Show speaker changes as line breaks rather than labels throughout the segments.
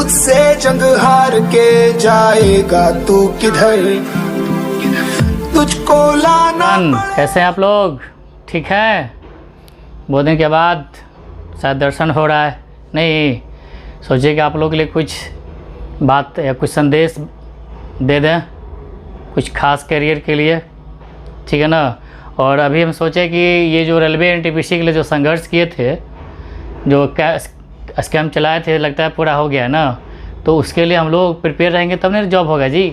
खुद से जंग हार के जाएगा तू किधर, तुझको लाना।
कैसे हैं आप लोग? ठीक है? बहुत दिन के बाद शायद दर्शन हो रहा है। नहीं, सोचिए कि आप लोगों के लिए कुछ बात या कुछ संदेश दे दें, कुछ खास करियर के लिए, ठीक है ना। और अभी हम सोचे कि ये जो रेलवे एनटीपीसी के लिए जो संघर्ष किए थे, जो स्कैम चलाए थे, लगता है पूरा हो गया है ना। तो उसके लिए हम लोग प्रिपेयर रहेंगे तब नहीं जॉब होगा जी,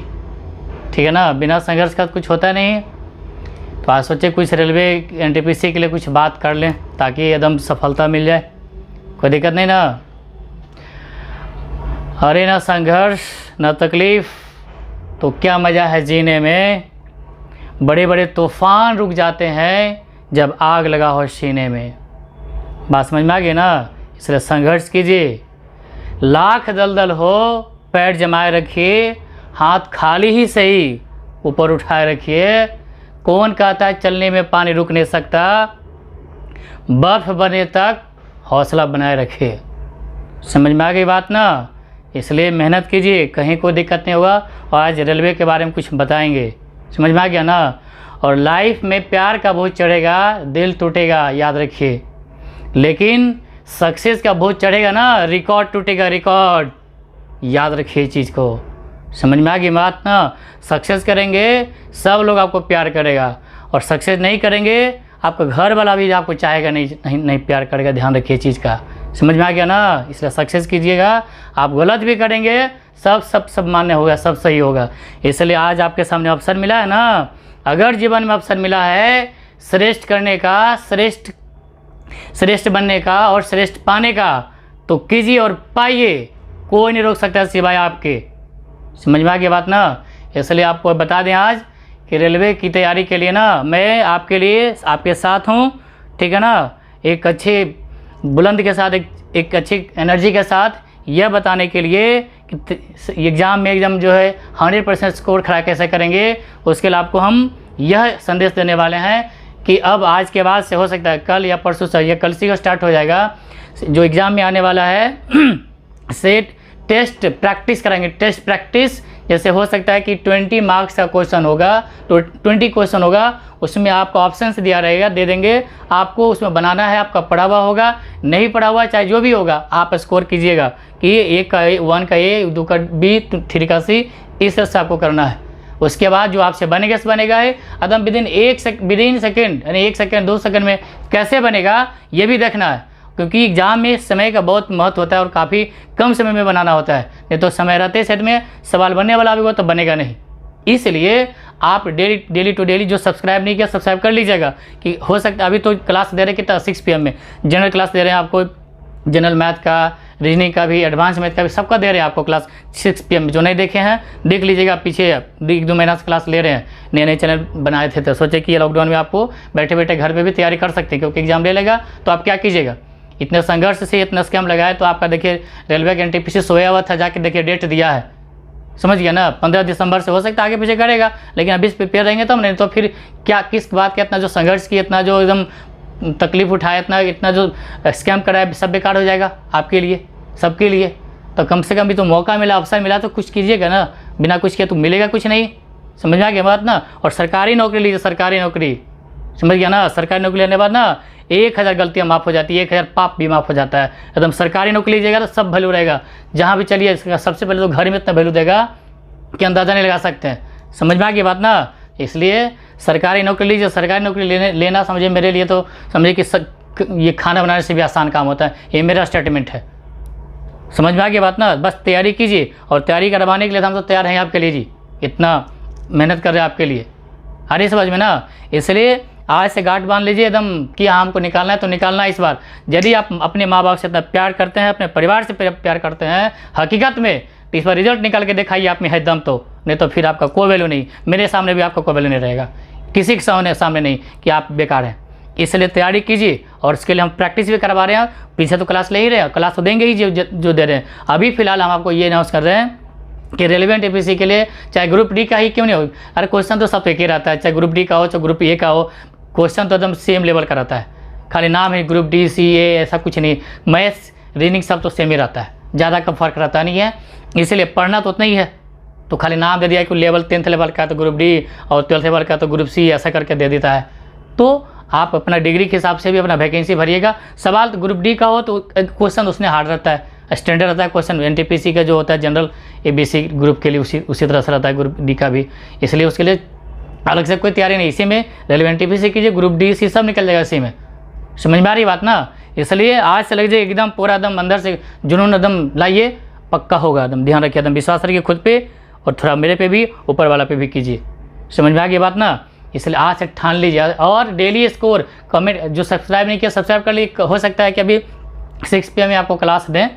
ठीक है ना। बिना संघर्ष का कुछ होता नहीं। तो आज सोचे कुछ रेलवे एनटीपीसी के लिए कुछ बात कर लें ताकि एकदम सफलता मिल जाए, कोई दिक्कत नहीं ना। अरे ना संघर्ष ना तकलीफ़ तो क्या मज़ा है जीने में। बड़े बड़े तूफ़ान रुक जाते हैं जब आग लगा हो सीने में। बात समझ में आ गई ना। इसलिए संघर्ष कीजिए। लाख दलदल हो पैर जमाए रखिए, हाथ खाली ही सही ऊपर उठाए रखिए। कौन कहता है चलने में पानी रुक नहीं सकता, बर्फ़ बने तक हौसला बनाए रखिए। समझ में आ गई बात ना। इसलिए मेहनत कीजिए, कहीं कोई दिक्कत नहीं होगा। और आज रेलवे के बारे में कुछ बताएंगे, समझ में आ गया ना। और लाइफ में प्यार का बोझ चढ़ेगा, दिल टूटेगा, याद रखिए। लेकिन सक्सेस का बोझ चढ़ेगा ना, रिकॉर्ड टूटेगा, रिकॉर्ड। याद रखिए चीज़ को। समझ में आ गई बात ना। सक्सेस करेंगे सब लोग आपको प्यार करेगा, और सक्सेस नहीं करेंगे आपका घर वाला भी आपको चाहेगा नहीं प्यार करेगा। ध्यान रखिए चीज़ का। समझ में आ गया ना। इसलिए सक्सेस कीजिएगा। आप गलत भी करेंगे सब मान्य होगा, सब सही होगा। इसलिए आज आपके सामने अवसर मिला है ना। अगर जीवन में अवसर मिला है श्रेष्ठ करने का, श्रेष्ठ बनने का और श्रेष्ठ पाने का, तो कीजिए और पाइए। कोई नहीं रोक सकता सिवाय आपके। समझ में आ गई बात ना। इसलिए आपको बता दें आज कि रेलवे की तैयारी के लिए ना मैं आपके लिए आपके साथ हूँ, ठीक है ना। एक अच्छे बुलंद के साथ, एक अच्छी एनर्जी के साथ यह बताने के लिए कि एग्ज़ाम में एकदम जो है 100% स्कोर खड़ा कैसे करेंगे, उसके लिए आपको हम यह संदेश देने वाले हैं कि अब आज के बाद से हो सकता है कल या परसों से, या कल से स्टार्ट हो जाएगा जो एग्ज़ाम में आने वाला है सेट टेस्ट प्रैक्टिस कराएंगे। टेस्ट प्रैक्टिस जैसे हो सकता है कि 20 मार्क्स का क्वेश्चन होगा, तो 20 क्वेश्चन होगा, उसमें आपको ऑप्शंस दिया रहेगा, दे देंगे आपको। उसमें बनाना है, आपका पढ़ा हुआ होगा, नहीं पढ़ा हुआ चाहे जो भी होगा, आप स्कोर कीजिएगा कि 1 का A, 1 का A, 2 का B, 3 का C, इस तरह से आपको करना है। उसके बाद जो आपसे बनेगा से बनेगा है एकदम विदिन सेकेंड, यानी 1 सेकेंड 2 सेकेंड में कैसे बनेगा ये भी देखना है। क्योंकि एग्ज़ाम में समय का बहुत महत्व होता है और काफ़ी कम समय में बनाना होता है। नहीं तो समय रहते सेट में सवाल बनने वाला भी हो तो बनेगा नहीं। इसलिए आप डेली टू डेली जो सब्सक्राइब नहीं किया सब्सक्राइब कर लीजिएगा। कि हो सकता है अभी तो क्लास दे रहे कितना 6 PM में जनरल क्लास दे रहे हैं आपको, जनरल मैथ का, रीजनिंग का भी, एडवांस मैथ का भी, सबका दे रहे हैं आपको क्लास 6 PM में। जो नहीं देखे हैं देख लीजिएगा, पीछे 1-2 महीना से क्लास ले रहे हैं। नए चैनल बनाए थे तो सोचे कि ये लॉकडाउन में आपको बैठे बैठे घर पे भी तैयारी कर सकते हैं, क्योंकि एग्जाम ले लेगा तो आप क्या कीजिएगा। इतने संघर्ष से इतना स्कैम लगाए तो आपका देखिए रेलवे के एनटीपीसी सोया हुआ था, जाके देखिए डेट दिया है, समझ गया ना। 15 दिसंबर से हो सकता है आगे पीछे करेगा, लेकिन अभी प्रिपेयर रहेंगे तब नहीं तो फिर क्या, किस बात का इतना जो संघर्ष किया, इतना जो एकदम तकलीफ उठाया, इतना जो स्कैम कराया, सब बेकार हो जाएगा आपके लिए, सबके लिए। तो कम से कम भी तो मौका मिला, अवसर मिला तो कुछ कीजिएगा ना। बिना कुछ किया तो मिलेगा कुछ नहीं, समझ में आ गया बात ना। और सरकारी नौकरी लीजिए, सरकारी नौकरी, समझ गया ना। सरकारी नौकरी लेने के बाद ना 1000 गलतियाँ माफ़ हो जाती है, 1000 पाप भी माफ़ हो जाता है। एकदम सरकारी नौकरी लीजिएगा तो सब वैल्यू रहेगा। जहाँ भी चलिए सबसे पहले तो घर में इतना वैल्यू देगा कि अंदाज़ा नहीं लगा सकते हैं। समझ में आ गई बात ना। इसलिए सरकारी नौकरी लीजिए। सरकारी नौकरी लेना समझिए मेरे लिए तो समझिए कि ये खाना बनाने से भी आसान काम होता है। ये मेरा स्टेटमेंट है। समझ में आ गई बात ना। बस तैयारी कीजिए, और तैयारी करवाने के लिए हम तो तैयार हैं आपके लिए जी। इतना मेहनत कर रहे हैं आपके लिए, अरे समझ में ना। इसलिए आज से गांठ बांध लीजिए एकदम कि हाँ हमको निकालना है तो निकालना है इस बार। यदि आप अपने माँ बाप से इतना प्यार करते हैं, अपने परिवार से प्यार करते हैं हकीकत में, तो इस बार रिजल्ट निकाल के दिखाइए आप में है दम तो। नहीं तो फिर आपका कोई वैल्यू नहीं, मेरे सामने भी आपका कोई वैल्यू नहीं रहेगा, किसी के सामने नहीं कि आप बेकार हैं। इसलिए तैयारी कीजिए, और इसके लिए हम प्रैक्टिस भी करवा रहे हैं। पीछे तो क्लास ले ही रहे हैं, क्लास तो देंगे ही जो दे रहे हैं। अभी फिलहाल हम आपको ये अनाउंस कर रहे हैं कि रेलवे एनटीपीसी के लिए चाहे ग्रुप डी का ही क्यों नहीं हो, अरे क्वेश्चन तो सब एक ही रहता है, चाहे ग्रुप डी का हो चाहे ग्रुप ए का हो, क्वेश्चन तो एकदम सेम लेवल का रहता है। खाली नाम है ग्रुप डी, सी, ए, ऐसा कुछ नहीं। मैथ्स रीजनिंग सब तो सेम ही रहता है। ज़्यादा का फ़र्क रहता नहीं है, इसीलिए पढ़ना तो उतना ही है। तो खाली नाम दे दिया कि लेवल 10th लेवल का तो ग्रुप डी और 12th लेवल का तो ग्रुप सी, ऐसा करके दे देता है। तो आप अपना डिग्री के हिसाब से भी अपना वैकेंसी भरिएगा। सवाल तो ग्रुप डी का हो तो क्वेश्चन उसने हार्ड रहता है, स्टैंडर्ड रहता है क्वेश्चन। एनटीपीसी का जो होता है जनरल एबीसी ग्रुप के लिए उसी तरह से रहता है ग्रुप डी का भी, इसलिए उसके लिए अलग से कोई तैयारी नहीं। इसी में रेलवे एनटीपीसी कीजिए, ग्रुप डी सी सब निकल जाएगा इसी में। समझ में आ रही बात ना? इसलिए आज से लग जाए एकदम पूरा एकदम अंदर से जुनून एकदम लाइए, पक्का होगा एकदम। ध्यान रखिए, एकदम विश्वास रखिए खुद पे और थोड़ा मेरे पे भी, ऊपर वाला पे भी कीजिए। समझ में आ गई बात ना? इसलिए आज से ठान लीजिए। और डेली स्कोर कमेंट, जो सब्सक्राइब नहीं किया सब्सक्राइब कर लीजिए। हो सकता है कि अभी 6 PM में आपको क्लास दें,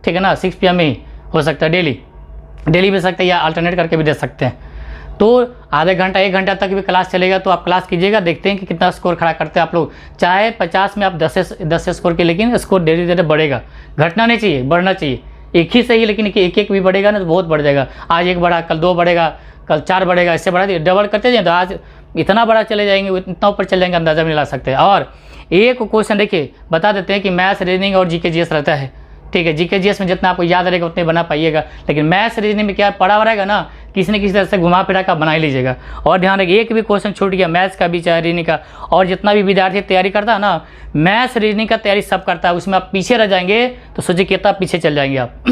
ठीक है ना? 6 PM में ही हो सकता है, डेली भी सकते हैं या अल्टरनेट करके भी दे सकते हैं। तो आधे घंटा 1 घंटा तक भी क्लास चलेगा, तो आप क्लास कीजिएगा, देखते हैं कि कितना स्कोर खड़ा करते हैं आप लोग। चाहे 50 में आप 10 स्कोर के, लेकिन स्कोर धीरे धीरे बढ़ेगा, घटना नहीं चाहिए, बढ़ना चाहिए। एक ही सही, लेकिन एक भी बढ़ेगा ना तो बहुत बढ़ जाएगा। आज 1 बढ़ा, कल 2 बढ़ेगा, कल 4 बढ़ेगा, इससे बढ़ा डबल करते जाए तो आज इतना बड़ा चले जाएंगे, इतना ऊपर चले जाएंगे, अंदाजा भी नहीं ला सकते। और एक क्वेश्चन देखिए बता देते हैं कि मैथ्स, रीजनिंग और जीके जीएस रहता है, ठीक है? जीके जीएस में जितना आपको याद रहेगा उतने बना पाइएगा, लेकिन मैथ्स रीजनिंग में क्या पढ़ा हुआ रहेगा ना, किसी न किसी तरह से घुमा फिरा कर बना ही लीजिएगा। और ध्यान रखिए, एक भी क्वेश्चन छूट गया मैथ्स का भी चाहे रीजनिंग का, और जितना भी विद्यार्थी तैयारी करता है ना, मैथ्स रीजनिंग का तैयारी सब करता है, उसमें आप पीछे रह जाएंगे तो सोचिए कितना पीछे चल जाएंगे आप।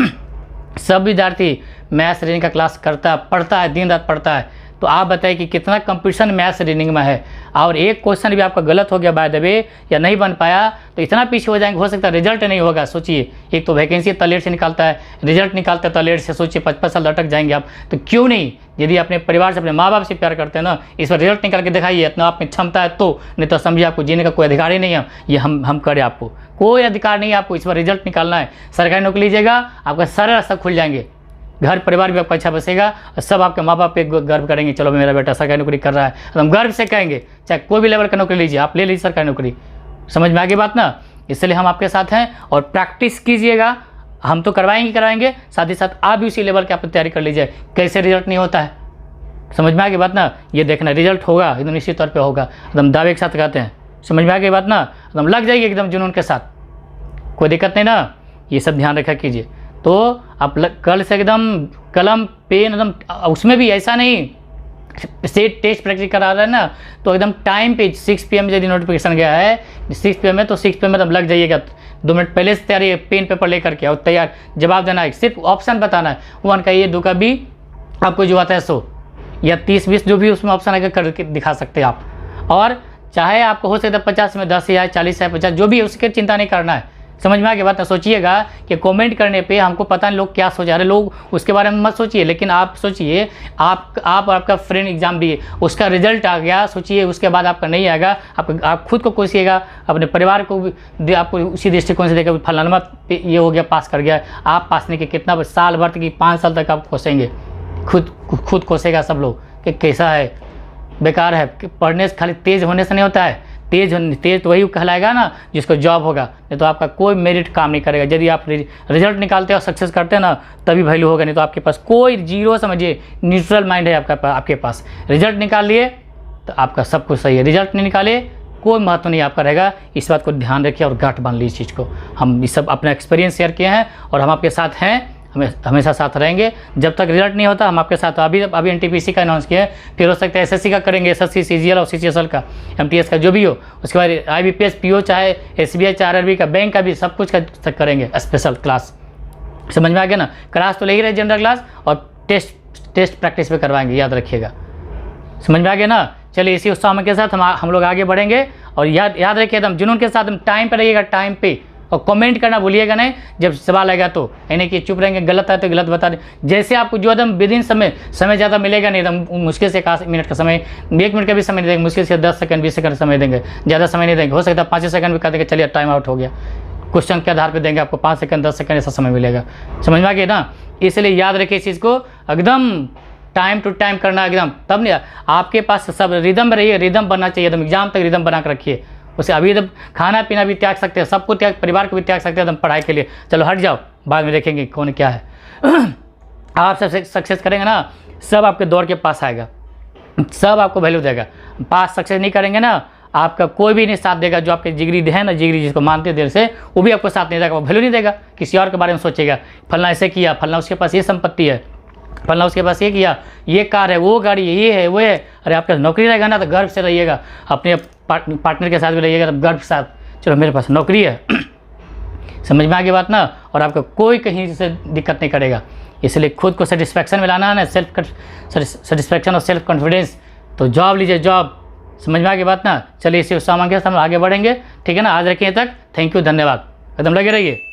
सब विद्यार्थी मैथ्स रीजनिंग का क्लास करता है, पढ़ता है, दिन रात पढ़ता है। तो आप बताइए कि कितना कंपटीशन मैथ्स रीजनिंग में है। और एक क्वेश्चन भी आपका गलत हो गया बाय द वे, या नहीं बन पाया, तो इतना पीछे हो जाएंगे, हो सकता है रिजल्ट नहीं होगा। सोचिए, एक तो वैकेंसी इतना लेट से निकालता है, रिजल्ट निकालता है तो लेट से, सोचिए 55 साल लटक जाएंगे आप। तो क्यों नहीं, यदि अपने परिवार से, अपने माँ बाप से प्यार करते हैं ना, इस पर रिजल्ट निकाल के दिखाइए, इतना आप में क्षमता है तो, नहीं तो समझिए आपको जीने का कोई अधिकार ही नहीं है। ये हम करें, आपको कोई अधिकार नहीं है, आपको इस पर रिजल्ट निकालना है। सरकारी नौकरी लीजिएगा, आपका सारे रास्ता खुल जाएंगे, घर परिवार भी आपका अच्छा बसेगा, और सब आपके माँ बाप पे गर्व करेंगे, चलो मेरा बेटा सरकारी नौकरी कर रहा है, हम गर्व से कहेंगे। चाहे कोई भी लेवल का नौकरी लीजिए, आप ले लीजिए सरकारी नौकरी। समझ में आ गई बात ना? इसलिए हम आपके साथ हैं, और प्रैक्टिस कीजिएगा, हम तो करवाएंगे, साथ ही साथ आप भी उसी लेवल की आप तैयारी कर लीजिए। कैसे रिजल्ट नहीं होता है, समझ में आ गई बात ना? ये देखना, रिजल्ट होगा एकदम निश्चित तौर पर होगा, एकदम दावे के साथ कहते हैं। समझ में आ गई बात ना? एकदम लग जाइए एकदम जुनून के साथ, कोई दिक्कत नहीं ना? ये सब ध्यान रखा कीजिए। तो आप कल से एकदम कलम पेन एकदम, उसमें भी ऐसा नहीं सेट टेस्ट प्रैक्टिस करा रहा है ना, तो एकदम टाइम पे 6 PM यदि नोटिफिकेशन गया है 6 PM में, तो 6 PM में तब लग जाइएगा। 2 मिनट पहले से तैयारी, पेन पेपर लेकर के और तैयार जवाब देना है, सिर्फ ऑप्शन बताना है, 1 का ये, 2 का भी, आपको जो आता है 100 या 30-20 जो भी उसमें ऑप्शन आकर करके दिखा सकते हैं आप। और चाहे आपको हो सकता है 50 में 10 या 40 या 50, जो भी है उसकी चिंता नहीं करना है। समझ में आ गई बात ना? सोचिएगा कि कमेंट करने पे हमको पता नहीं लोग क्या सोचा रहे, लोग उसके बारे में मत सोचिए, लेकिन आप सोचिए, आप आपका फ्रेंड एग्जाम दिए, उसका रिजल्ट आ गया, सोचिए उसके बाद आपका नहीं आएगा, आप खुद को कोसिएगा, अपने परिवार को भी आपको उसी दृष्टिकोण से देखा, फलाना ये हो गया, पास कर गया। आप पास नहीं के कितना साल भर तक, 5 साल तक आप कोसेंगे, खुद कोसेगा सब लोग कि कैसा है, बेकार है। पढ़ने से खाली तेज़ होने से नहीं होता है, तेज तो वही कहलाएगा ना जिसको जॉब होगा, नहीं तो आपका कोई मेरिट काम नहीं करेगा। यदि आप रिजल्ट निकालते हैं और सक्सेस करते हैं ना, तभी वैल्यू होगा, नहीं तो आपके पास कोई जीरो, समझिए न्यूट्रल माइंड है आपके पास। रिजल्ट निकाल लिए तो आपका सब कुछ सही है, रिजल्ट नहीं निकाले कोई महत्व नहीं आपका रहेगा। इस बात को ध्यान रखिए और गांठ बांध लीजिए इस चीज़ को। हम ये सब अपना एक्सपीरियंस शेयर किए हैं और हम आपके साथ हैं, हमेशा साथ रहेंगे। जब तक रिजल्ट नहीं होता हम आपके साथ। अभी एनटीपीसी का अनाउंस किया है, फिर हो सकता है एसएससी का करेंगे, एसएससी, सीजीएल और सीसीएसएल का, एमटीएस का जो भी हो, उसके बाद आईबीपीएस, पीओ, चाहे एसबीआई, चाहे आरआरबी का, बैंक का भी, सब कुछ का करेंगे स्पेशल क्लास। समझ में आ गया ना? क्लास तो ले ही रहे जनरल क्लास, और टेस्ट प्रैक्टिस भी करवाएंगे, याद रखिएगा। समझ में आ गया ना? चलिए इसी उत्साह के साथ हम लोग आगे बढ़ेंगे। और याद रखिए एकदम जुनून के साथ, टाइम पर रहिएगा, टाइम पे, और कमेंट करना भूलिएगा नहीं जब सवाल आएगा तो, यानी कि चुप रहेंगे, गलत है तो गलत बता दें। जैसे आपको जो एकदम विदिन समय ज़्यादा मिलेगा नहीं, एकदम मुश्किल से 1 मिनट का समय, 1 मिनट का भी समय नहीं देंगे, मुश्किल से 10 सेकंड 20 सेकंड समय देंगे, ज़्यादा समय नहीं देंगे। हो सकता है 5 सेकंड भी कर देंगे, चलिए टाइम आउट हो गया। क्वेश्चन के आधार पर देंगे आपको 5 सेकंड 10 सेकंड ऐसा समय मिलेगा। समझ में आ गया ना? इसलिए याद रखिए इस चीज़ को, एकदम टाइम टू टाइम करना एकदम, तब नहीं आपके पास सब रिदम रहिए, रिदम बनना चाहिए एकदम, एग्जाम तक रिदम बना कर रखिए। उसे अभी एकदम खाना पीना भी त्याग सकते हैं, सब कुछ त्याग, परिवार को भी त्याग सकते हैं एकदम पढ़ाई के लिए। चलो हट जाओ, बाद में देखेंगे कौन क्या है। आप सब सक्सेस करेंगे ना, सब आपके दौड़ के पास आएगा, सब आपको वैल्यू देगा। पास सक्सेस नहीं करेंगे ना, आपका कोई भी नहीं साथ देगा। जो आपके जिगरी है ना, जिगरी जिसको मानते हैं दिल से, वो भी आपको साथ नहीं देगा, वो वैल्यू नहीं देगा। किसी और के बारे में सोचेगा, फलना ऐसे किया, फलना उसके पास ये संपत्ति है, फलना उसके पास ये किया, ये कार है, वो गाड़ी है, ये है, वो है। अरे आपके पास नौकरी रहेगा ना तो गर्व से रहिएगा, अपने पार्टनर के साथ भी रहिएगा तो गर्व के साथ, चलो मेरे पास नौकरी है। समझ में आ गई बात ना। और आपको कोई कहीं से दिक्कत नहीं करेगा। इसलिए खुद को सेटिस्फैक्शन में लाना है ना, सेटिस्फैक्शन और सेल्फ कॉन्फिडेंस, तो जॉब लीजिए, जॉब। समझ में आ गई बात ना। चलिए इसी सामान के साथ हम आगे बढ़ेंगे, ठीक है ना। आज रखिए तक, थैंक यू, धन्यवाद, एकदम लगे रहिए।